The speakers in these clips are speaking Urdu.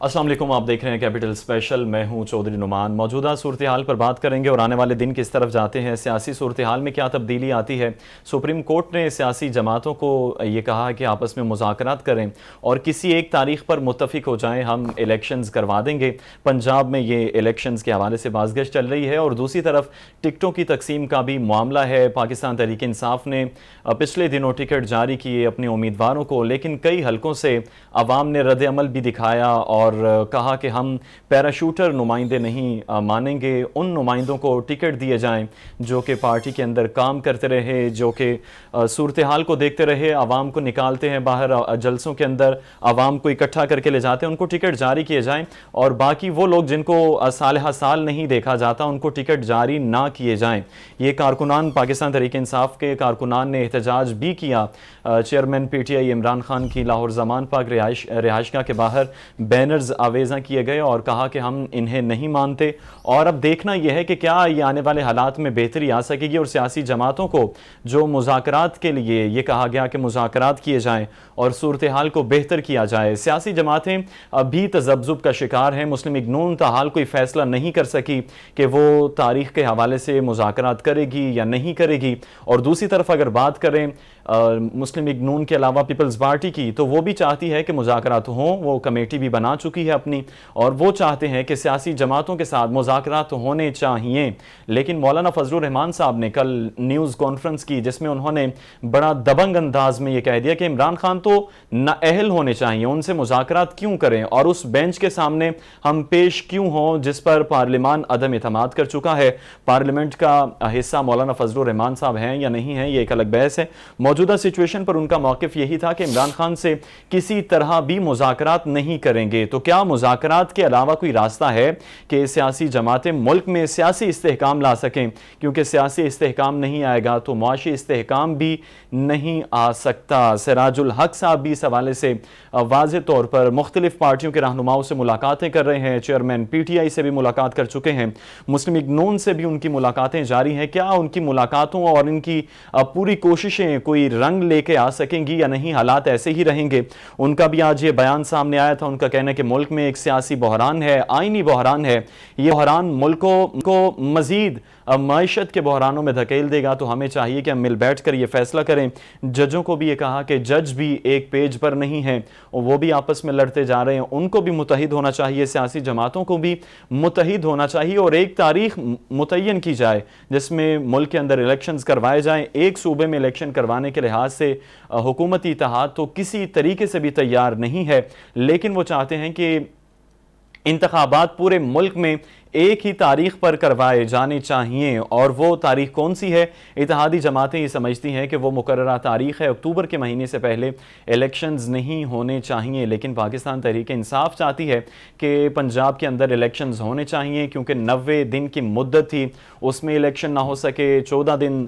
السلام علیکم، آپ دیکھ رہے ہیں کیپٹل اسپیشل. میں ہوں چودھری نعمان. موجودہ صورتحال پر بات کریں گے اور آنے والے دن کس طرف جاتے ہیں. سیاسی صورتحال میں کیا تبدیلی آتی ہے. سپریم کورٹ نے سیاسی جماعتوں کو یہ کہا کہ آپس میں مذاکرات کریں اور کسی ایک تاریخ پر متفق ہو جائیں. ہم الیکشنز کروا دیں گے. پنجاب میں یہ الیکشنز کے حوالے سے باز گشت چل رہی ہے اور دوسری طرف ٹکٹوں کی تقسیم کا بھی معاملہ ہے. پاکستان تحریک انصاف نے پچھلے دنوں ٹکٹ جاری کیے اپنے امیدواروں کو، لیکن کئی حلقوں سے عوام نے رد عمل بھی دکھایا اور کہا کہ ہم پیراشوٹر نمائندے نہیں مانیں گے. ان نمائندوں کو ٹکٹ دیے جائیں جو کہ پارٹی کے اندر کام کرتے رہے، جو کہ صورتحال کو دیکھتے رہے، عوام کو نکالتے ہیں باہر جلسوں کے اندر، عوام کو اکٹھا کر کے لے جاتے ہیں. ان کو ٹکٹ جاری کیے جائیں اور باقی وہ لوگ جن کو سال ہر سال نہیں دیکھا جاتا ان کو ٹکٹ جاری نہ کیے جائیں. یہ کارکنان، پاکستان تحریک انصاف کے کارکنان نے احتجاج بھی کیا. چیئرمین پی ٹی آئی عمران خان کی لاہور زمان پاک رہائشگاہ کے باہر بینرز آویزاں کیے گئے اور کہا کہ ہم انہیں نہیں مانتے. اور اب دیکھنا یہ ہے کہ کیا یہ آنے والے حالات میں بہتری آ سکے گی اور سیاسی جماعتوں کو جو مذاکرات کے لیے یہ کہا گیا کہ مذاکرات کیے جائیں اور صورتحال کو بہتر کیا جائے. سیاسی جماعتیں ابھی تذبذب کا شکار ہیں. مسلم لیگ نون تاحال کوئی فیصلہ نہیں کر سکی کہ وہ تاریخ کے حوالے سے مذاکرات کرے گی یا نہیں کرے گی. اور دوسری طرف اگر بات کریں مسلم لیگ نون کے علاوہ پیپلز پارٹی کی، تو وہ بھی چاہتی ہے کہ مذاکرات ہوں. وہ کمیٹی بھی بنا چکی ہے اپنی اور وہ چاہتے ہیں کہ سیاسی جماعتوں کے ساتھ مذاکرات ہونے چاہیے. لیکن مولانا فضل الرحمان صاحب نے کل نیوز کانفرنس کی جس میں انہوں نے بڑا دبنگ انداز میں یہ کہہ دیا کہ عمران خان تو نااہل ہونے چاہیے، ان سے مذاکرات کیوں کریں اور اس بینچ کے سامنے ہم پیش کیوں ہوں جس پر پارلیمان عدم اعتماد کر چکا ہے. پارلیمنٹ کا حصہ مولانا فضل الرحمان صاحب ہیں یا نہیں ہیں یہ ایک الگ بحث ہے. موجودہ سچویشن پر ان کا موقف یہی تھا کہ عمران خان سے کسی طرح بھی مذاکرات نہیں کریں گے. تو کیا مذاکرات کے علاوہ کوئی راستہ ہے کہ سیاسی جماعتیں ملک میں سیاسی استحکام لا سکیں؟ کیونکہ سیاسی استحکام نہیں آئے گا تو معاشی استحکام بھی نہیں آ سکتا. سراج الحق صاحب بھی اس حوالے سے واضح طور پر مختلف پارٹیوں کے رہنماؤں سے ملاقاتیں کر رہے ہیں. چیئرمین پی ٹی آئی سے بھی ملاقات کر چکے ہیں. مسلم لیگ نون سے بھی ان کی ملاقاتیں جاری ہیں. کیا ان کی ملاقاتوں اور ان کی پوری کوششیں کوئی رنگ لے کے آ سکیں گی یا نہیں؟ حالات ایسے ہی رہیں گے. ان کا بھی آج یہ بیان سامنے آیا تھا. ان کا کہنا ہے کہ ملک میں ایک سیاسی بحران ہے، آئینی بحران ہے. یہ بحران ملک کو مزید معیشت کے بحرانوں میں دھکیل دے گا. تو ہمیں چاہیے کہ ہم مل بیٹھ کر یہ فیصلہ کریں. ججوں کو بھی یہ کہا کہ جج بھی ایک پیج پر نہیں ہیں، وہ بھی آپس میں لڑتے جا رہے ہیں. ان کو بھی متحد ہونا چاہیے، سیاسی جماعتوں کو بھی متحد ہونا چاہیے اور ایک تاریخ متعین کی جائے جس میں ملک کے اندر الیکشنز کروائے جائیں. ایک صوبے میں الیکشن کروانے کے لحاظ سے حکومتی اتحاد تو کسی طریقے سے بھی تیار نہیں ہے، لیکن وہ چاہتے ہیں کہ انتخابات پورے ملک میں ایک ہی تاریخ پر کروائے جانے چاہیے. اور وہ تاریخ کون سی ہے؟ اتحادی جماعتیں یہ سمجھتی ہیں کہ وہ مقررہ تاریخ ہے اکتوبر کے مہینے سے پہلے الیکشنز نہیں ہونے چاہیے. لیکن پاکستان تحریک انصاف چاہتی ہے کہ پنجاب کے اندر الیکشنز ہونے چاہیے کیونکہ 90 دن کی مدت تھی، اس میں الیکشن نہ ہو سکے. 14 دن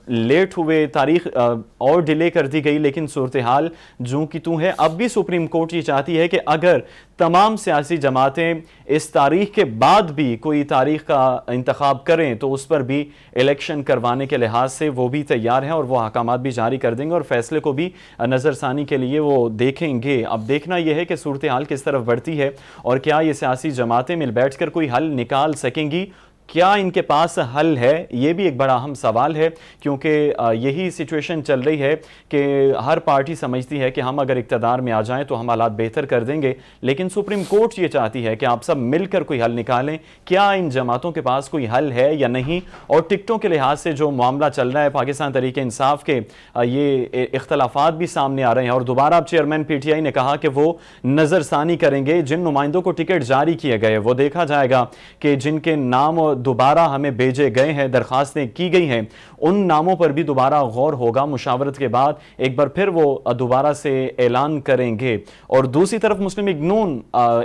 لیٹ ہوئے، تاریخ اور ڈیلے کر دی گئی. لیکن صورتحال جوں کی توں ہے. اب بھی سپریم کورٹ یہ چاہتی ہے کہ اگر تمام سیاسی جماعتیں اس تاریخ کے بعد بھی کوئی تاریخ کا انتخاب کریں تو اس پر بھی الیکشن کروانے کے لحاظ سے وہ بھی تیار ہیں اور وہ احکامات بھی جاری کر دیں گے اور فیصلے کو بھی نظر ثانی کے لیے وہ دیکھیں گے. اب دیکھنا یہ ہے کہ صورتحال کس طرف بڑھتی ہے اور کیا یہ سیاسی جماعتیں مل بیٹھ کر کوئی حل نکال سکیں گی. کیا ان کے پاس حل ہے؟ یہ بھی ایک بڑا اہم سوال ہے کیونکہ یہی سچویشن چل رہی ہے کہ ہر پارٹی سمجھتی ہے کہ ہم اگر اقتدار میں آ جائیں تو ہم حالات بہتر کر دیں گے. لیکن سپریم کورٹ یہ چاہتی ہے کہ آپ سب مل کر کوئی حل نکالیں. کیا ان جماعتوں کے پاس کوئی حل ہے یا نہیں؟ اور ٹکٹوں کے لحاظ سے جو معاملہ چل رہا ہے پاکستان تحریک انصاف کے یہ اختلافات بھی سامنے آ رہے ہیں اور دوبارہ اب چیئرمین پی ٹی آئی نے کہا کہ وہ نظر ثانی کریں گے. جن نمائندوں کو ٹکٹ جاری کیے گئے وہ دیکھا جائے گا کہ جن کے نام دوبارہ ہمیں بھیجے گئے ہیں، درخواستیں کی گئی ہیں، ان ناموں پر بھی دوبارہ غور ہوگا. مشاورت کے بعد ایک بار پھر وہ دوبارہ سے اعلان کریں گے. اور دوسری طرف مسلم لیگ نون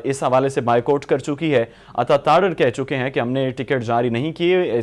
اس حوالے سے بائیکاٹ کر چکی ہے. عطا تاڑر کہہ چکے ہیں کہ ہم نے ٹکٹ جاری نہیں کیے.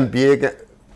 MPA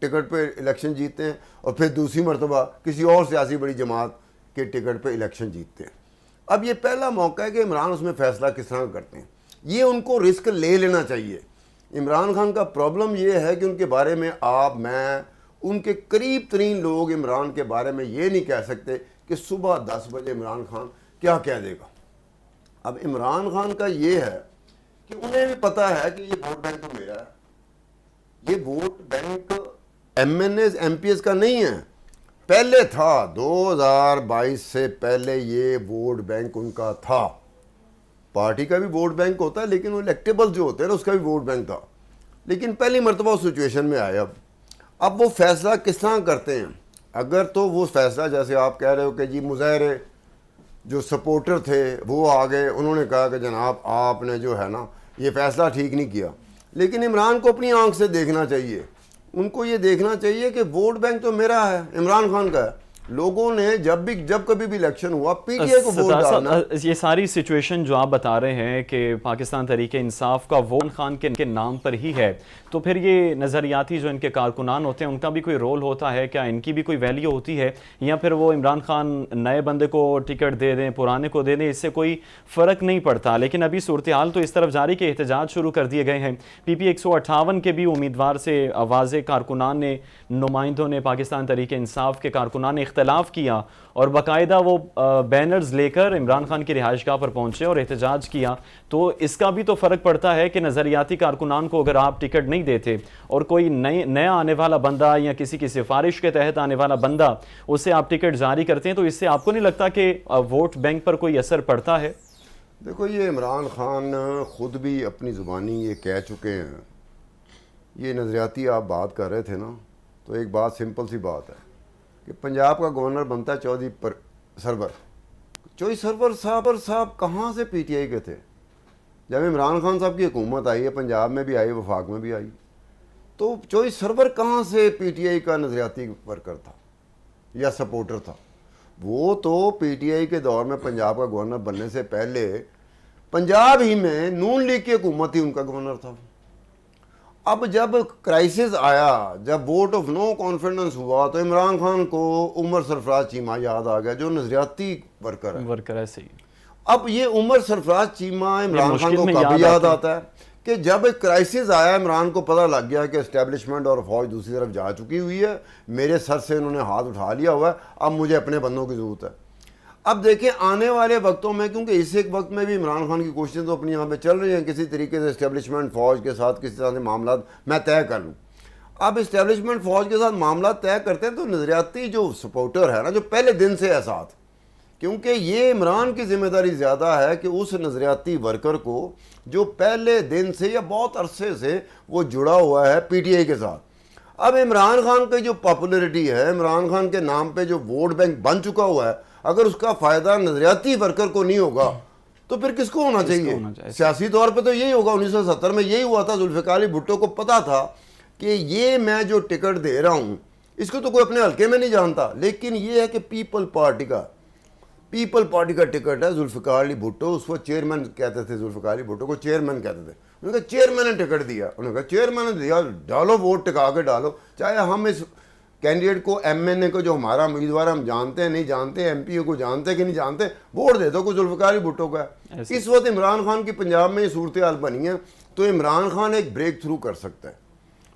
ٹکٹ پہ الیکشن جیتتے ہیں اور پھر دوسری مرتبہ کسی اور سیاسی بڑی جماعت کے ٹکٹ پہ الیکشن جیتتے ہیں. اب یہ پہلا موقع ہے کہ عمران اس میں فیصلہ کس طرح کرتے ہیں. یہ ان کو رسک لے لینا چاہیے. عمران خان کا پرابلم یہ ہے کہ ان کے بارے میں آپ میں ان کے قریب ترین لوگ عمران کے بارے میں یہ نہیں کہہ سکتے کہ صبح 10 بجے عمران خان کیا کہہ دے گا. اب عمران خان کا یہ ہے کہ انہیں بھی پتا ہے کہ یہ ووٹ بینک تو میرا ہے. یہ vote bank M N As M P S کا نہیں ہے. پہلے تھا 2022 سے پہلے یہ ووٹ بینک ان کا تھا. پارٹی کا بھی ووٹ بینک ہوتا ہے لیکن وہ الیکٹیبل جو ہوتے ہیں نا اس کا بھی ووٹ بینک تھا. لیکن پہلی مرتبہ اس سچویشن میں آئے. اب وہ فیصلہ کس طرح کرتے ہیں. اگر تو وہ فیصلہ جیسے آپ کہہ رہے ہو کہ جی مظاہرے جو سپورٹر تھے وہ آگے انہوں نے کہا کہ جناب آپ نے جو ہے نا یہ فیصلہ ٹھیک نہیں کیا. لیکن عمران کو اپنی آنکھ سے دیکھنا چاہیے. ان کو یہ دیکھنا چاہیے کہ ووٹ بینک تو میرا ہے, عمران خان کا ہے. لوگوں نے جب کبھی بھی الیکشن ہوا پی ٹی آئی کو ووٹ ڈالنا. یہ ساری سچویشن جو آپ بتا رہے ہیں کہ پاکستان تحریک انصاف کا ووٹ خان کے نام پر ہی ہے, تو پھر یہ نظریاتی جو ان کے کارکنان ہوتے ہیں ان کا بھی کوئی رول ہوتا ہے کیا؟ ان کی بھی کوئی ویلیو ہوتی ہے یا پھر وہ عمران خان نئے بندے کو ٹکٹ دے دیں پرانے کو دے دیں اس سے کوئی فرق نہیں پڑتا؟ لیکن ابھی صورتحال تو اس طرف جاری کہ احتجاج شروع کر دیے گئے ہیں. پی پی 158 کے بھی امیدوار سے واضح کارکنان نے, نمائندوں نے, پاکستان تحریک انصاف کے کارکنان نے اختلاف کیا اور باقاعدہ وہ بینرز لے کر عمران خان کی رہائش گاہ پر پہنچے اور احتجاج کیا. تو اس کا بھی تو فرق پڑتا ہے کہ نظریاتی کارکنان کو اگر آپ ٹکٹ نہیں دیتے اور کوئی نیا آنے والا بندہ یا کسی کی سفارش کے تحت آنے والا بندہ اسے آپ ٹکٹ جاری کرتے ہیں تو اس سے آپ کو نہیں لگتا کہ ووٹ بینک پر کوئی اثر پڑتا ہے؟ دیکھو یہ عمران خان خود بھی اپنی زبانی یہ کہہ چکے ہیں. یہ نظریاتی آپ بات کر رہے تھے نا, تو ایک بات سمپل سی بات ہے کہ پنجاب کا گورنر بنتا ہے چودھری سرور. چودھری سرور صاحب کہاں سے پی ٹی آئی کے تھے؟ جب عمران خان صاحب کی حکومت آئی ہے, پنجاب میں بھی آئی, وفاق میں بھی آئی, تو چودھری سرور کہاں سے پی ٹی آئی کا نظریاتی ورکر تھا یا سپورٹر تھا؟ وہ تو پی ٹی آئی کے دور میں پنجاب کا گورنر بننے سے پہلے پنجاب ہی میں نون لیگ کی حکومت ہی ان کا گورنر تھا. اب جب کرائسس آیا, جب ووٹ آف نو کانفیڈنس ہوا, تو عمران خان کو عمر سرفراز چیمہ یاد آ گیا جو نظریاتی ورکر ہے. صحیح. اب یہ عمر سرفراز چیمہ عمران خان کو کبھی یاد آتا ہے کہ جب ایک کرائسس آیا, عمران کو پتہ لگ گیا کہ اسٹیبلشمنٹ اور فوج دوسری طرف جا چکی ہوئی ہے, میرے سر سے انہوں نے ہاتھ اٹھا لیا ہوا ہے, اب مجھے اپنے بندوں کی ضرورت ہے. اب دیکھیں آنے والے وقتوں میں, کیونکہ اس ایک وقت میں بھی عمران خان کی کوششیں تو اپنی یہاں پہ چل رہی ہیں کسی طریقے سے اسٹیبلشمنٹ فوج کے ساتھ کسی طرح سے معاملات میں طے کر لوں. اب اسٹیبلشمنٹ فوج کے ساتھ معاملات طے کرتے ہیں تو نظریاتی جو سپورٹر ہے نا, جو پہلے دن سے ہے ساتھ, کیونکہ یہ عمران کی ذمہ داری زیادہ ہے کہ اس نظریاتی ورکر کو جو پہلے دن سے یا بہت عرصے سے وہ جڑا ہوا ہے پی ٹی آئی کے ساتھ. اب عمران خان کی جو پاپولرٹی ہے, عمران خان کے نام پہ جو ووٹ بینک بن چکا ہوا ہے, اگر اس کا فائدہ نظریاتی ورکر کو نہیں ہوگا تو پھر کس کو ہونا چاہیے؟ سیاسی طور پہ تو یہی ہوگا. 1970 میں یہی ہوا تھا. ذوالفقار علی بھٹو کو پتا تھا کہ یہ میں جو ٹکٹ دے رہا ہوں اس کو تو کوئی اپنے حلقے میں نہیں جانتا, لیکن یہ ہے کہ پیپل پارٹی کا ٹکٹ ہے. ذوالفقار علی بھٹو اس کو چیئرمین کہتے تھے, ذوالفقار علی بھٹو کو چیئرمین کہتے تھے. انہوں نے کہا چیئرمین نے ٹکٹ دیا, انہوں نے کہا چیئرمین نے دیا, ڈالو ووٹ ٹکا کے ڈالو, چاہے ہم اس کینڈیڈیٹ کو ایم این اے کو جو ہمارا امیدوار ہم جانتے ہیں نہیں جانتے, ایم پی او کو جانتے کہ نہیں جانتے, ووٹ دے دو کو ذوالفقار علی بھٹو کا ہے. اس وقت عمران خان کی پنجاب میں یہ صورتحال بنی ہے, تو عمران خان ایک بریک تھرو کر سکتا ہے.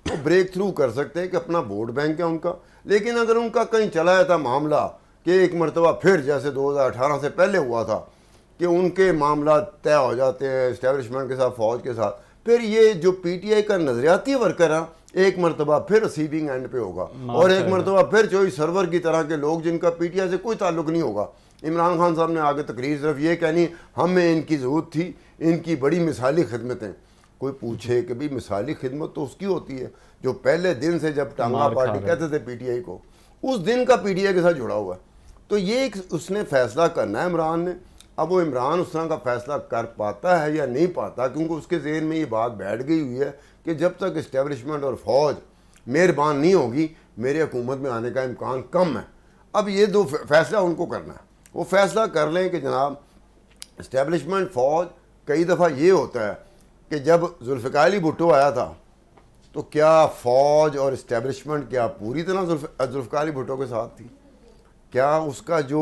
وہ بریک تھرو کر سکتے ہیں کہ اپنا ووٹ بینک ہے ان کا, لیکن اگر ان کا کہیں چلا جاتا معاملہ کہ ایک مرتبہ پھر جیسے 2018 سے پہلے ہوا تھا کہ ان کے معاملات طے ہو جاتے ہیں اسٹیبلشمنٹ کے ساتھ, فوج کے ساتھ, پھر یہ جو پی ٹی آئی کا نظریاتی ورکر ہے ایک مرتبہ پھر ریسیونگ اینڈ پہ ہوگا, اور ایک مرتبہ پھر چودھری سرور کی طرح کے لوگ جن کا پی ٹی آئی سے کوئی تعلق نہیں ہوگا. عمران خان صاحب نے آگے تقریر صرف یہ کہنی ہمیں ان کی ضرورت تھی, ان کی بڑی مثالی خدمتیں. کوئی پوچھے کہ بھی مثالی خدمت تو اس کی ہوتی ہے جو پہلے دن سے جب ٹانگا پارٹی کہتے تھے پی ٹی آئی کو, اس دن کا پی ٹی آئی کے ساتھ جڑا ہوا ہے. تو یہ اس نے فیصلہ کرنا ہے عمران نے. اب وہ عمران اس طرح کا فیصلہ کر پاتا ہے یا نہیں پاتا, کیونکہ اس کے ذہن میں یہ بات بیٹھ گئی ہوئی ہے کہ جب تک اسٹیبلشمنٹ اور فوج مہربان نہیں ہوگی میرے حکومت میں آنے کا امکان کم ہے. اب یہ دو فیصلہ ان کو کرنا ہے. وہ فیصلہ کر لیں کہ جناب اسٹیبلشمنٹ فوج, کئی دفعہ یہ ہوتا ہے کہ جب ذوالفقار علی بھٹو آیا تھا تو کیا فوج اور اسٹیبلشمنٹ کیا پوری طرح ذوالفقار علی بھٹو کے ساتھ تھی؟ کیا اس کا جو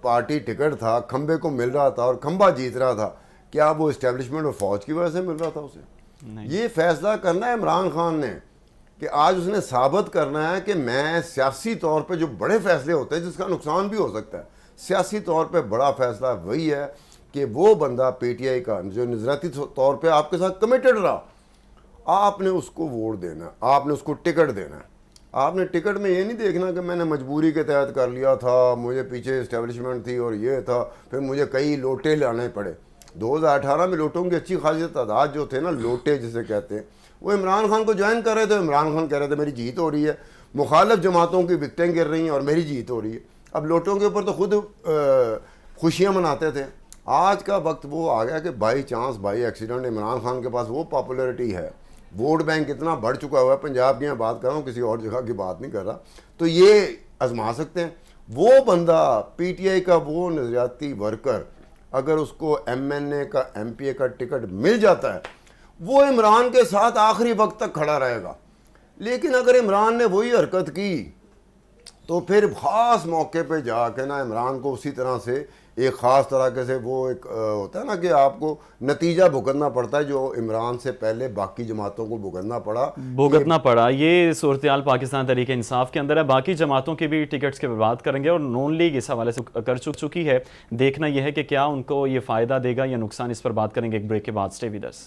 پارٹی ٹکٹ تھا کھمبے کو مل رہا تھا اور کھمبا جیت رہا تھا، کیا وہ اسٹیبلشمنٹ اور فوج کی وجہ سے مل رہا تھا اسے؟ یہ فیصلہ کرنا ہے عمران خان نے کہ آج اس نے ثابت کرنا ہے کہ میں سیاسی طور پہ جو بڑے فیصلے ہوتے ہیں جس کا نقصان بھی ہو سکتا ہے، سیاسی طور پہ بڑا فیصلہ وہی ہے کہ وہ بندہ پی ٹی آئی کا جو نظریاتی طور پہ آپ کے ساتھ کمیٹڈ رہا، آپ نے اس کو ووٹ دینا ہے، آپ نے اس کو ٹکٹ دینا ہے۔ آپ نے ٹکٹ میں یہ نہیں دیکھنا کہ میں نے مجبوری کے تحت کر لیا تھا، مجھے پیچھے اسٹیبلشمنٹ تھی اور یہ تھا، پھر مجھے کئی لوٹے لانے پڑے۔ 2018 میں لوٹوں کی اچھی خاصی تعداد جو تھے نا، لوٹے جسے کہتے ہیں، وہ عمران خان کو جوائن کر رہے تھے۔ عمران خان کہہ رہے تھے میری جیت ہو رہی ہے، مخالف جماعتوں کی وکٹیں گر رہی ہیں اور میری جیت ہو رہی ہے۔ اب لوٹوں کے اوپر تو خود خوشیاں مناتے تھے۔ آج کا وقت وہ آ گیا کہ by chance by accident Imran Khan کے پاس وہ پاپولیرٹی ہے، ووٹ بینک اتنا بڑھ چکا ہوا ہے، پنجاب کی میں بات کر رہا ہوں، کسی اور جگہ کی بات نہیں کر رہا، تو یہ آزما سکتے ہیں۔ وہ بندہ پی ٹی آئی کا وہ نظریاتی ورکر اگر اس کو ایم این اے کا ایم پی اے کا ٹکٹ مل جاتا ہے، وہ عمران کے ساتھ آخری وقت تک کھڑا رہے گا۔ لیکن اگر عمران نے وہی حرکت کی تو پھر خاص موقع پہ جا کے نا عمران کو اسی طرح سے ایک خاص طریقے سے وہ ایک ہوتا ہے نا کہ آپ کو نتیجہ بھگتنا پڑتا ہے جو عمران سے پہلے باقی جماعتوں کو بھگتنا پڑا۔ یہ صورتحال پاکستان تحریک انصاف کے اندر ہے، باقی جماعتوں کے بھی ٹکٹس کے بات کریں گے، اور نون لیگ اس حوالے سے کر چکی ہے۔ دیکھنا یہ ہے کہ کیا ان کو یہ فائدہ دے گا یا نقصان، اس پر بات کریں گے ایک بریک کے بعد۔ Stay with us.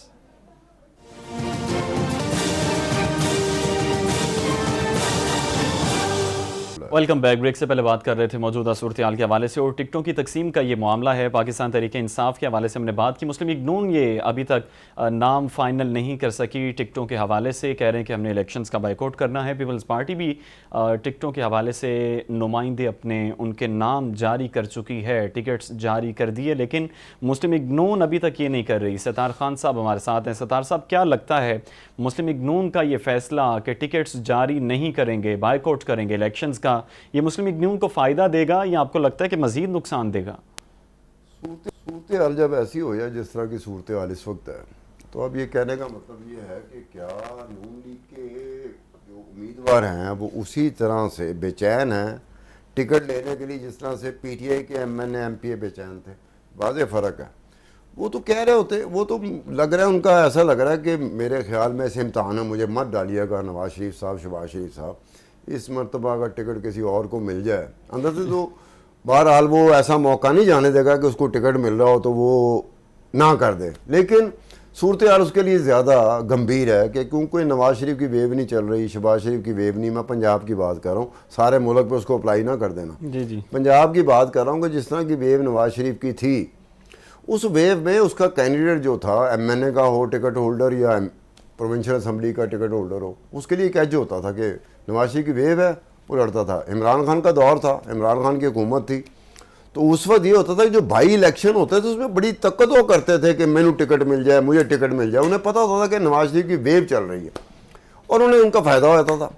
Welcome back. Break سے پہلے بات کر رہے تھے موجودہ صورتحال کے حوالے سے، اور ٹکٹوں کی تقسیم کا یہ معاملہ ہے پاکستان تحریک انصاف کے حوالے سے ہم نے بات کی۔ مسلم لیگ نون یہ ابھی تک نام فائنل نہیں کر سکی ٹکٹوں کے حوالے سے، کہہ رہے ہیں کہ ہم نے الیکشنز کا بائیکاٹ کرنا ہے۔ پیپلز پارٹی بھی ٹکٹوں کے حوالے سے نمائندے اپنے ان کے نام جاری کر چکی ہے، ٹکٹس جاری کر دیے، لیکن مسلم لیگ نون ابھی تک یہ نہیں کر رہی۔ ستار خان صاحب ہمارے ساتھ ہیں۔ ستار صاحب، کیا لگتا ہے مسلم لیگ نون کا یہ فیصلہ کہ ٹکٹس جاری نہیں کریں گے، بائیکاٹ کریں گے الیکشنز کا، یہ مسلم لیگ نون کو فائدہ دے گا یا آپ کو لگتا ہے کہ مزید نقصان دے گا؟ صورتحال جب ایسی ہو جائے جس طرح کی صورتحال اس وقت ہے، تو اب یہ کہنے کا مطلب یہ ہے کہ کیا نون لیگ کے جو امیدوار ہیں وہ اسی طرح سے بے چین ہیں ٹکٹ لینے کے لیے جس طرح سے پی ٹی آئی کے M N A M P A بے چین تھے؟ واضح فرق ہے۔ وہ تو کہہ رہے ہوتے، وہ تو لگ رہا ہے ان کا ایسا لگ رہا ہے کہ میرے خیال میں اس امتحان میں مجھے مت ڈالیے گا نواز شریف صاحب، شہباز شریف صاحب، اس مرتبہ اگر ٹکٹ کسی اور کو مل جائے اندر سے تو بہرحال وہ ایسا موقع نہیں جانے دے گا کہ اس کو ٹکٹ مل رہا ہو تو وہ نہ کر دے۔ لیکن صورتحال اس کے لیے زیادہ گمبھیر ہے کہ کیونکہ نواز شریف کی ویو نہیں چل رہی، شہباز شریف کی ویو نہیں، میں پنجاب کی بات کر رہا ہوں، سارے ملک پہ اس کو اپلائی نہ کر دینا، جی پنجاب کی بات کر رہا ہوں کہ جس طرح کی ویو نواز شریف کی تھی، اس ویو میں اس کا کینڈیڈیٹ جو تھا ایم این اے کا ہو ٹکٹ ہولڈر یا پروونشل اسمبلی کا ٹکٹ ہولڈر ہو، اس کے لیے ایک ایج ہوتا تھا کہ نواز شریف کی ویو ہے وہ لڑتا تھا۔ عمران خان کا دور تھا، عمران خان کی حکومت تھی، تو اس وقت یہ ہوتا تھا کہ جو بائی الیکشن ہوتے تھے اس میں بڑی تقدو کرتے تھے کہ مینو ٹکٹ مل جائے، مجھے ٹکٹ مل جائے، انہیں پتہ ہوتا تھا کہ نواز شریف کی ویو چل رہی ہے اور انہیں ان کا فائدہ ہوتا تھا۔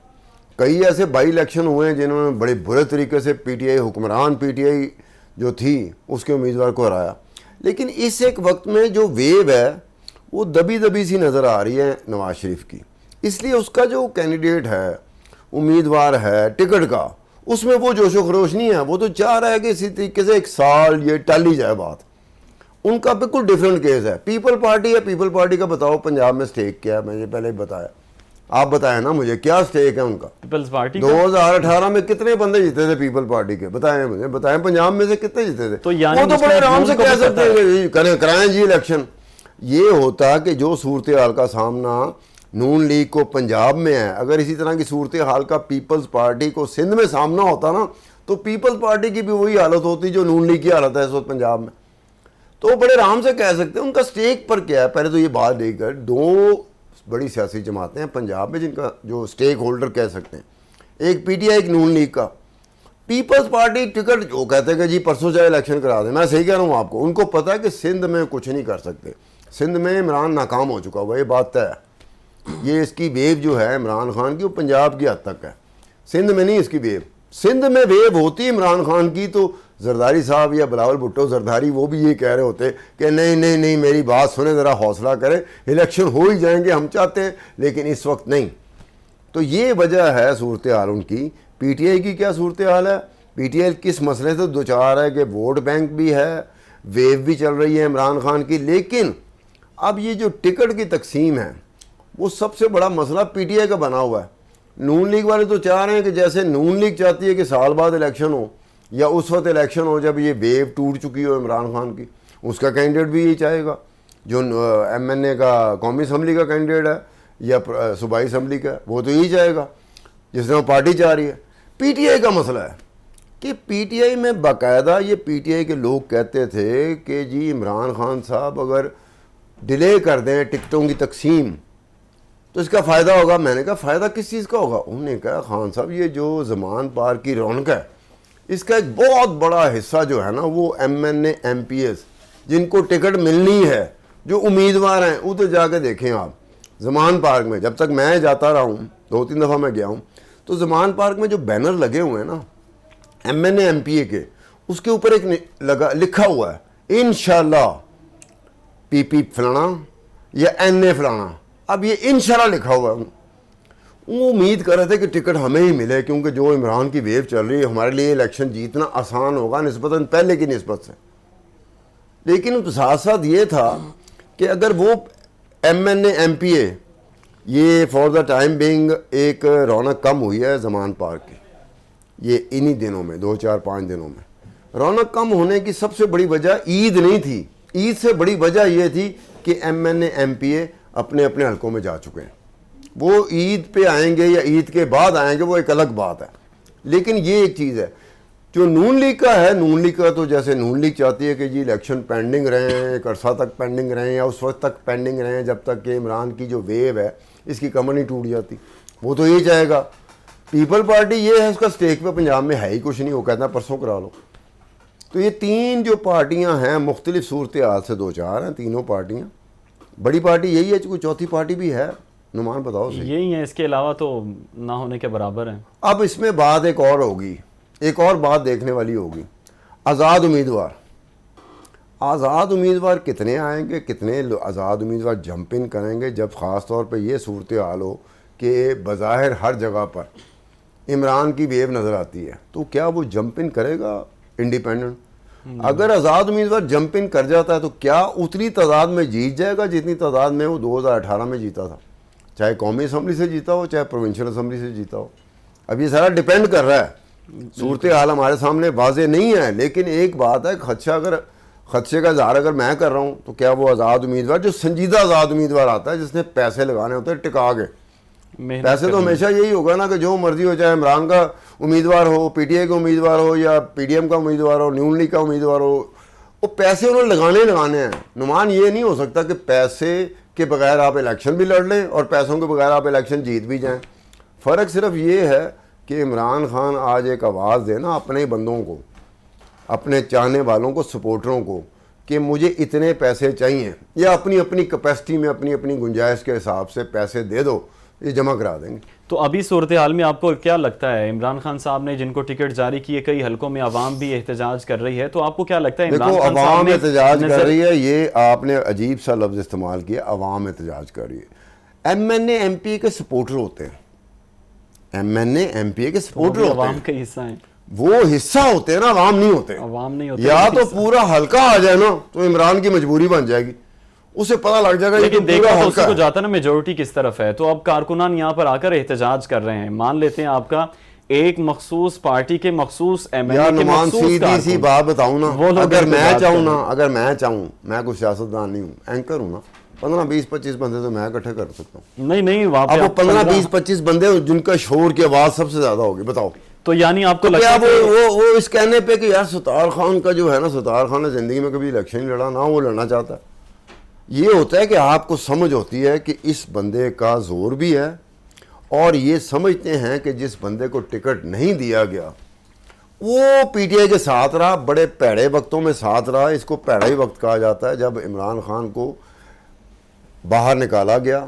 کئی ایسے بائی الیکشن ہوئے ہیں جنہوں نے بڑے برے طریقے سے پی ٹی آئی حکمران پی ٹی آئی جو تھی اس کے امیدوار کو ہرایا، لیکن اس ایک وقت میں جو ویو ہے وہ دبی دبی سی نظر آ رہی ہے نواز شریف کی، اس لیے اس کا جو کینڈیڈیٹ ہے، امیدوار ہے ٹکٹ کا، اس میں وہ جوش و خروش نہیں ہے، وہ تو چاہ رہا ہے کہ اسی طریقے سے ایک سال یہ ٹالی جائے بات۔ ان کا بالکل ڈیفرنٹ کیس ہے۔ پیپل پارٹی ہے، پیپل پارٹی کا بتاؤ پنجاب میں سٹیک کیا ہے، میں نے پہلے بتایا، آپ بتائیں نا مجھے کیا سٹیک ہے ان کا۔ پیپلز پارٹی 2018 میں کتنے بندے جیتے تھے پیپل پارٹی کے؟ بتائیں مجھے، بتائیں پنجاب میں سے کتنے جیتے تھے؟ تو یعنی وہ تو بڑے آرام سے کہہ سکتے ہیں کہ کرائیں جی الیکشن۔ یہ ہوتا کہ جو صورتحال کا سامنا نون لیگ کو پنجاب میں ہے، اگر اسی طرح کی صورتحال کا پیپلز پارٹی کو سندھ میں سامنا ہوتا نا تو پیپلز پارٹی کی بھی وہی حالت ہوتی جو نون لیگ کی حالت ہے اس وقت پنجاب میں۔ تو وہ بڑے آرام سے کہہ سکتے ہیں ان کا سٹیک پر کیا ہے۔ پہلے تو یہ بات لے کر دو بڑی سیاسی جماعتیں ہیں پنجاب میں جن کا جو سٹیک ہولڈر کہہ سکتے ہیں، ایک پی ٹی آئی، ایک نون لیگ کا۔ پیپلز پارٹی ٹکٹ جو کہتے ہیں کہ جی پرسوں چاہے الیکشن کرا دیں، میں صحیح کہہ رہا ہوں آپ کو، ان کو پتہ ہے کہ سندھ میں کچھ نہیں کر سکتے، سندھ میں عمران ناکام ہو چکا ہوا، یہ بات طے ہے۔ یہ اس کی ویو جو ہے عمران خان کی وہ پنجاب کی حد تک ہے، سندھ میں نہیں اس کی ویو۔ سندھ میں ویو ہوتی عمران خان کی تو زرداری صاحب یا بلاول بھٹو زرداری وہ بھی یہ کہہ رہے ہوتے کہ نہیں نہیں نہیں میری بات سنیں, ذرا حوصلہ کریں, الیکشن ہو ہی جائیں گے, ہم چاہتے ہیں لیکن اس وقت نہیں. تو یہ وجہ ہے صورتحال ان کی. پی ٹی آئی کی کیا صورتحال ہے؟ پی ٹی آئی کس مسئلے سے دوچار ہے کہ ووٹ بینک بھی ہے, ویو بھی چل رہی ہے عمران خان کی, لیکن اب یہ جو ٹکٹ کی تقسیم ہے وہ سب سے بڑا مسئلہ پی ٹی آئی کا بنا ہوا ہے. نون لیگ والے تو چاہ رہے ہیں کہ جیسے نون لیگ چاہتی ہے کہ سال بعد الیکشن ہو یا اس وقت الیکشن ہو جب یہ ویو ٹوٹ چکی ہو عمران خان کی, اس کا کینڈیڈیٹ بھی یہی چاہے گا. جو ایم این اے کا قومی اسمبلی کا کینڈیڈیٹ ہے یا صوبائی اسمبلی کا, وہ تو یہی چاہے گا جس نے وہ پارٹی چاہ رہی ہے. پی ٹی آئی کا مسئلہ ہے کہ پی ٹی آئی میں باقاعدہ یہ پی ٹی آئی کے لوگ کہتے تھے کہ جی عمران خان صاحب اگر ڈیلے کر دیں ٹکٹوں کی تقسیم تو اس کا فائدہ ہوگا. میں نے کہا فائدہ کس چیز کا ہوگا؟ انہوں نے کہا خان صاحب یہ جو زمان پارک کی رونق ہے اس کا ایک بہت بڑا حصہ جو ہے نا وہ M N A M P S جن کو ٹکٹ ملنی ہے, جو امیدوار ہیں, ادھر جا کے دیکھیں آپ زمان پارک میں. جب تک میں جاتا رہا ہوں, 2-3 دفعہ میں گیا ہوں, تو زمان پارک میں جو بینر لگے ہوئے ہیں نا M N A M P A کے, اس کے اوپر ایک لکھا ہوا ہے انشاءاللہ پی پی فلانا یا این اے فلانا. اب یہ انشاءاللہ لکھا ہوا ہے. وہ امید کر رہے تھے کہ ٹکٹ ہمیں ہی ملے کیونکہ جو عمران کی ویو چل رہی ہے ہمارے لیے الیکشن جیتنا آسان ہوگا نسبتاً پہلے کی نسبت سے. لیکن ساتھ ساتھ یہ تھا کہ اگر وہ M N A M P A, یہ فار دا ٹائم بینگ ایک رونق کم ہوئی ہے زمان پارک کی, یہ انہی دنوں میں 2-4-5 دنوں میں رونق کم ہونے کی سب سے بڑی وجہ عید نہیں تھی. عید سے بڑی وجہ یہ تھی کہ M N A M P A اپنے اپنے حلقوں میں جا چکے ہیں. وہ عید پہ آئیں گے یا عید کے بعد آئیں گے وہ ایک الگ بات ہے. لیکن یہ ایک چیز ہے جو نون لیگ کا ہے, نون لیگ کا تو جیسے نون لیگ چاہتی ہے کہ جی الیکشن پینڈنگ رہیں, ایک عرصہ تک پینڈنگ رہیں یا اس وقت تک پینڈنگ رہیں جب تک کہ عمران کی جو ویو ہے اس کی کمر نہیں ٹوٹ جاتی, وہ تو یہ چاہے گا. پیپل پارٹی یہ ہے اس کا اسٹیک پہ پنجاب میں ہے ہی کچھ نہیں, وہ کہتا ہے پرسوں کرا لو. تو یہ 3 جو پارٹیاں ہیں مختلف صورتحال سے دوچار ہیں, تینوں پارٹیاں. بڑی پارٹی یہی ہے, کوئی چوتھی پارٹی بھی ہے؟ نعمان بتاؤ صحیح. یہی ہے, اس کے علاوہ تو نہ ہونے کے برابر ہیں. اب اس میں بات ایک اور ہوگی, ایک اور بات دیکھنے والی ہوگی. آزاد امیدوار, آزاد امیدوار کتنے آئیں گے, کتنے آزاد امیدوار جمپ ان کریں گے جب خاص طور پہ یہ صورتحال ہو کہ بظاہر ہر جگہ پر عمران کی ویو نظر آتی ہے, تو کیا وہ جمپ ان کرے گا انڈیپینڈنٹ؟ اگر آزاد امیدوار جمپ ان کر جاتا ہے تو کیا اتنی تعداد میں جیت جائے گا جتنی تعداد میں وہ 2018 میں جیتا تھا, چاہے قومی اسمبلی سے جیتا ہو چاہے پروونشل اسمبلی سے جیتا ہو؟ اب یہ سارا ڈیپینڈ کر رہا ہے, صورتحال ہمارے سامنے واضح نہیں ہے. لیکن ایک بات ہے, خدشے کا اظہار اگر میں کر رہا ہوں تو کیا وہ آزاد امیدوار جو سنجیدہ آزاد امیدوار آتا ہے جس نے پیسے لگانے ہوتے ہیں ٹکا کے, پیسے تو ہمیشہ یہی ہوگا نا کہ جو مرضی ہو, چاہے عمران کا امیدوار ہو, پی ٹی آئی کا امیدوار ہو یا پی ڈی ایم کا امیدوار ہو, نون لیگ کا امیدوار ہو, وہ پیسے انہوں نے لگانے ہیں. نعمان یہ نہیں ہو سکتا کہ پیسے کے بغیر آپ الیکشن بھی لڑ لیں اور پیسوں کے بغیر آپ الیکشن جیت بھی جائیں. فرق صرف یہ ہے کہ عمران خان آج ایک آواز دے نا اپنے بندوں کو, اپنے چاہنے والوں کو, سپورٹروں کو, کہ مجھے اتنے پیسے چاہیے, یا اپنی اپنی کیپیسٹی میں اپنی اپنی گنجائش کے حساب سے پیسے دے دو, یہ جمع کرا دیں گے. تو ابھی صورتحال میں آپ کو کیا لگتا ہے, عمران خان صاحب نے جن کو ٹکٹ جاری کیے کئی حلقوں میں عوام بھی احتجاج کر رہی ہے, تو آپ کو کیا لگتا ہے دیکھو عوام احتجاج کر رہی ہے, یہ آپ نے عجیب سا لفظ استعمال کیا, عوام احتجاج کر رہی ہے. M N A M P A کے سپورٹر ہوتے ہیں, M N A M P A کے سپورٹر ہوتے ہیں, عوام کا حصہ ہیں, وہ حصہ ہوتے ہیں نا, عوام نہیں ہوتے. عوام نہیں ہوتے, یا تو پورا حلقہ آ جائے نا تو عمران کی مجبوری بن جائے گی, اسے پتہ لگ جائے گا. لیکن دیکھا تو اسی کو جاتا نا میجورٹی کس طرف ہے, تو اب کارکنان یہاں پر آ کر احتجاج کر رہے ہیں. مان لیتے ہیں آپ کا ایک مخصوص پارٹی کے مخصوص ایم این اے کے مخصوص سیدھی سی بات بتاؤں نا, اگر میں چاہوں, میں کوئی سیاستدان نہیں ہوں, اینکر ہوں نا, 15-20-25 بندے تو میں اکٹھے کر سکتا ہوں. نہیں اب وہ 15-20-25 بندے جن کا شور کی آواز سب سے زیادہ ہوگی, بتاؤ تو یعنی آپ کو لگتا ہے وہ اس کہنے پہ کہ یار ستار خان کا جو ہے نا, ستار خان نے زندگی میں کبھی الیکشن نہیں لڑا, نہ وہ لڑنا چاہتا. یہ ہوتا ہے کہ آپ کو سمجھ ہوتی ہے کہ اس بندے کا زور بھی ہے, اور یہ سمجھتے ہیں کہ جس بندے کو ٹکٹ نہیں دیا گیا وہ پی ٹی آئی کے ساتھ رہا, بڑے پیڑے وقتوں میں ساتھ رہا. اس کو پیڑا ہی وقت کہا جاتا ہے جب عمران خان کو باہر نکالا گیا,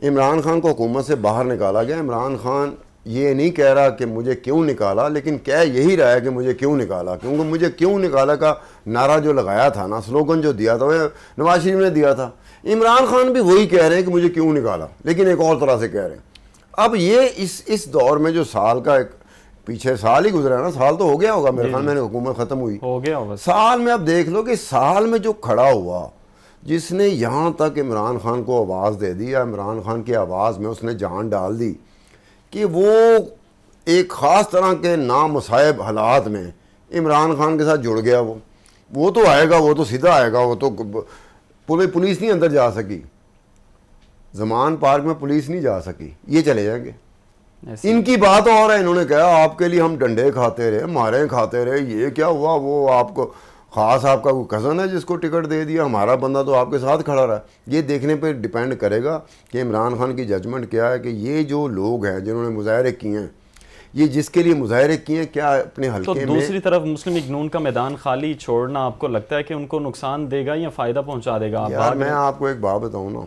عمران خان کو حکومت سے باہر نکالا گیا. عمران خان یہ نہیں کہہ رہا کہ مجھے کیوں نکالا، لیکن کہہ یہی رہا ہے کہ مجھے کیوں نکالا، کیونکہ مجھے کیوں نکالا کا نعرہ جو لگایا تھا نا، سلوگن جو دیا تھا وہ نواز شریف نے دیا تھا. عمران خان بھی وہی کہہ رہے ہیں کہ مجھے کیوں نکالا، لیکن ایک اور طرح سے کہہ رہے ہیں. اب یہ اس دور میں جو سال کا ایک پیچھے سال ہی گزرا ہے نا، سال تو ہو گیا ہوگا میرے خیال میں حکومت ختم ہوئی، ہو گیا ہوگا سال میں. اب دیکھ لو کہ سال میں جو کھڑا ہوا، جس نے یہاں تک عمران خان کو آواز دے دی، یا عمران خان کی آواز میں اس نے جان ڈال دی کہ وہ ایک خاص طرح کے نامصائب حالات میں عمران خان کے ساتھ جڑ گیا. وہ تو آئے گا، وہ تو سیدھا آئے گا، وہ تو پولیس نہیں اندر جا سکی، زمان پارک میں پولیس نہیں جا سکی، یہ چلے جائیں گے. ان کی بات اور ہے، انہوں نے کہا آپ کے لیے ہم ڈنڈے کھاتے رہے، مارے کھاتے رہے، یہ کیا ہوا، وہ آپ کو خاص آپ کا کوئی کزن ہے جس کو ٹکٹ دے دیا، ہمارا بندہ تو آپ کے ساتھ کھڑا رہا. یہ دیکھنے پہ ڈیپینڈ کرے گا کہ عمران خان کی ججمنٹ کیا ہے، کہ یہ جو لوگ ہیں جنہوں نے مظاہرے کیے ہیں، یہ جس کے لیے مظاہرے کیے ہیں، کیا اپنے حلقے میں. تو دوسری طرف مسلم لیگ نون کا میدان خالی چھوڑنا آپ کو لگتا ہے کہ ان کو نقصان دے گا یا فائدہ پہنچا دے گا؟ یار میں آپ کو ایک بات بتاؤں نا،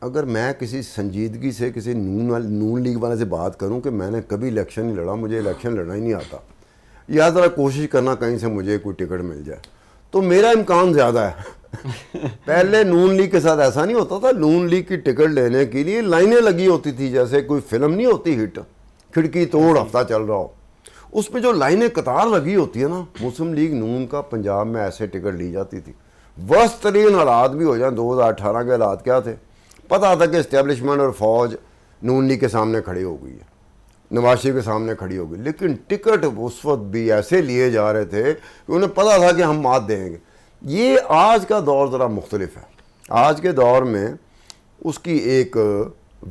اگر میں کسی سنجیدگی سے کسی نون لیگ والے سے بات کروں کہ میں نے کبھی الیکشن نہیں لڑا، مجھے الیکشن لڑنا ہی نہیں آتا، یا ذرا کوشش کرنا کہیں سے مجھے کوئی ٹکٹ مل جائے، تو میرا امکان زیادہ ہے. پہلے نون لیگ کے ساتھ ایسا نہیں ہوتا تھا، نون لیگ کی ٹکٹ لینے کے لیے لائنیں لگی ہوتی تھی، جیسے کوئی فلم نہیں ہوتی ہٹ کھڑکی توڑ ہفتہ چل رہا ہو، اس پہ جو لائنیں قطار لگی ہوتی ہے نا، مسلم لیگ نون کا پنجاب میں ایسے ٹکٹ لی جاتی تھی. ورسٹ ترین حالات بھی ہو جائیں، 2018 کے حالات کیا تھے، پتہ تھا کہ اسٹیبلشمنٹ اور فوج نون لیگ کے سامنے کھڑی ہو گئی ہے، نواز شریف کے سامنے کھڑی ہو گئی، لیکن ٹکٹ اس وقت بھی ایسے لیے جا رہے تھے کہ انہیں پتہ تھا کہ ہم مات دیں گے. یہ آج کا دور ذرا مختلف ہے. آج کے دور میں اس کی ایک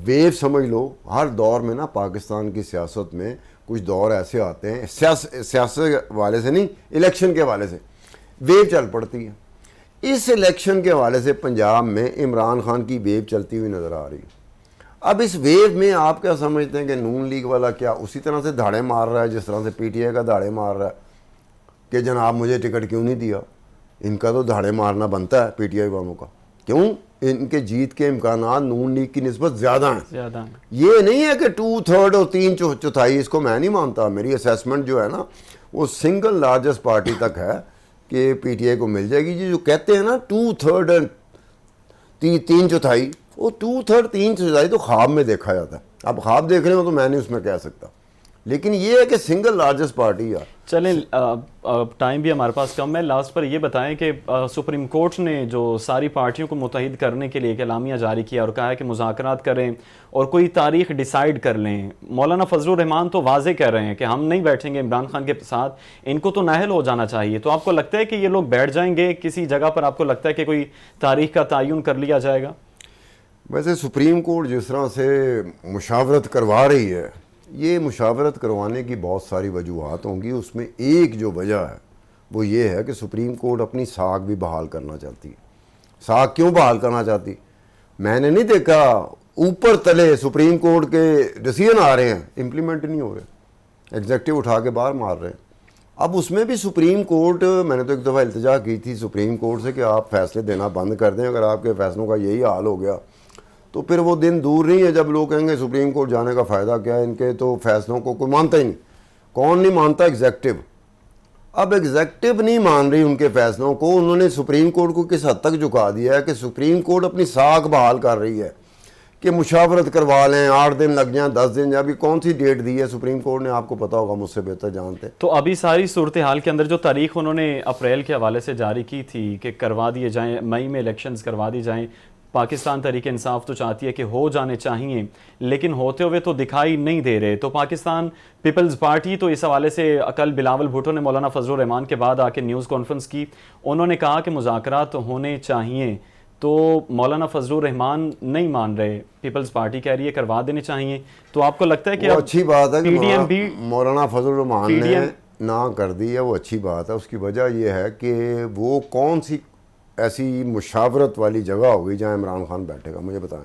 ویو سمجھ لو، ہر دور میں نا پاکستان کی سیاست میں کچھ دور ایسے آتے ہیں، سیاست والے سے نہیں، الیکشن کے حوالے سے ویو چل پڑتی ہے. اس الیکشن کے حوالے سے پنجاب میں عمران خان کی ویو چلتی ہوئی نظر آ رہی ہے. اب اس ویو میں آپ کیا سمجھتے ہیں کہ نون لیگ والا کیا اسی طرح سے دھاڑے مار رہا ہے جس طرح سے پی ٹی آئی کا دھاڑے مار رہا ہے کہ جناب مجھے ٹکٹ کیوں نہیں دیا؟ ان کا تو دھاڑے مارنا بنتا ہے پی ٹی آئی والوں کا. کیوں؟ ان کے جیت کے امکانات نون لیگ کی نسبت زیادہ ہیں. یہ نہیں ہے کہ 2/3 اور 3/4، اس کو میں نہیں مانتا. میری اسیسمنٹ جو ہے نا وہ سنگل لارجسٹ پارٹی تک ہے کہ پی ٹی آئی کو مل جائے گی. جو کہتے ہیں نا 2/3 3/4، وہ 2/3 3/4 تو خواب میں دیکھا جاتا ہے. اب خواب دیکھ رہے ہو تو میں نہیں اس میں کہہ سکتا، لیکن یہ ہے کہ سنگل لارجسٹ پارٹی ہے. چلیں ٹائم بھی ہمارے پاس کم ہے، لاسٹ پر یہ بتائیں کہ سپریم کورٹ نے جو ساری پارٹیوں کو متحد کرنے کے لیے ایک اعلامیہ جاری کیا اور کہا ہے کہ مذاکرات کریں اور کوئی تاریخ ڈیسائیڈ کر لیں. مولانا فضل الرحمان تو واضح کہہ رہے ہیں کہ ہم نہیں بیٹھیں گے عمران خان کے ساتھ، ان کو تو نااہل ہو جانا چاہیے. تو آپ کو لگتا ہے کہ یہ لوگ بیٹھ جائیں گے کسی جگہ پر؟ آپ کو لگتا ہے کہ کوئی تاریخ کا تعین کر لیا جائے گا؟ ویسے سپریم کورٹ جس طرح سے مشاورت کروا رہی ہے، یہ مشاورت کروانے کی بہت ساری وجوہات ہوں گی. اس میں ایک جو وجہ ہے وہ یہ ہے کہ سپریم کورٹ اپنی ساکھ بھی بحال کرنا چاہتی ہے. ساکھ کیوں بحال کرنا چاہتی؟ میں نے نہیں دیکھا اوپر تلے سپریم کورٹ کے ڈیسیژن آ رہے ہیں، امپلیمنٹ نہیں ہو رہے، ایگزیکٹو اٹھا کے باہر مار رہے ہیں. اب اس میں بھی سپریم کورٹ، میں نے تو ایک دفعہ التجا کی تھی سپریم کورٹ سے کہ آپ فیصلے دینا بند کر دیں. اگر آپ کے فیصلوں کا یہی حال ہو گیا تو پھر وہ دن دور نہیں ہے جب لوگ کہیں گے سپریم کورٹ جانے کا فائدہ کیا ہے، ان کے تو فیصلوں کو کوئی مانتا ہی نہیں. کون نہیں مانتا؟ ایگزیکٹو. اب ایگزیکٹو نہیں مان رہی ان کے فیصلوں کو. انہوں نے سپریم کورٹ کو کس حد تک جھکا دیا ہے کہ سپریم کورٹ اپنی ساکھ بحال کر رہی ہے کہ مشاورت کروا لیں، 8 دن لگ جائیں، 10 دن. ابھی کون سی ڈیٹ دی ہے سپریم کورٹ نے؟ آپ کو پتا ہوگا، مجھ سے بہتر جانتے. تو ابھی ساری صورتحال کے اندر جو تاریخ انہوں نے اپریل کے حوالے سے جاری کی تھی کہ کروا دیے جائیں، مئی میں الیکشنز کروا دی جائیں، پاکستان تحریک انصاف تو چاہتی ہے کہ ہو جانے چاہیے، لیکن ہوتے ہوئے تو دکھائی نہیں دے رہے. تو پاکستان پیپلز پارٹی تو اس حوالے سے کل بلاول بھٹو نے مولانا فضل الرحمان کے بعد آ کے نیوز کانفرنس کی، انہوں نے کہا کہ مذاکرات ہونے چاہیے. تو مولانا فضل الرحمان نہیں مان رہے، پیپلز پارٹی کہہ رہی ہے کروا دینے چاہیے. تو آپ کو لگتا ہے کہ اچھی بات ہے کہ PDM مولانا فضل الرحمان نے نہ کر دی ہے، وہ اچھی بات ہے. اس کی وجہ یہ ہے کہ وہ کون سی ایسی مشاورت والی جگہ ہوگی جہاں عمران خان بیٹھے گا؟ مجھے بتائیں.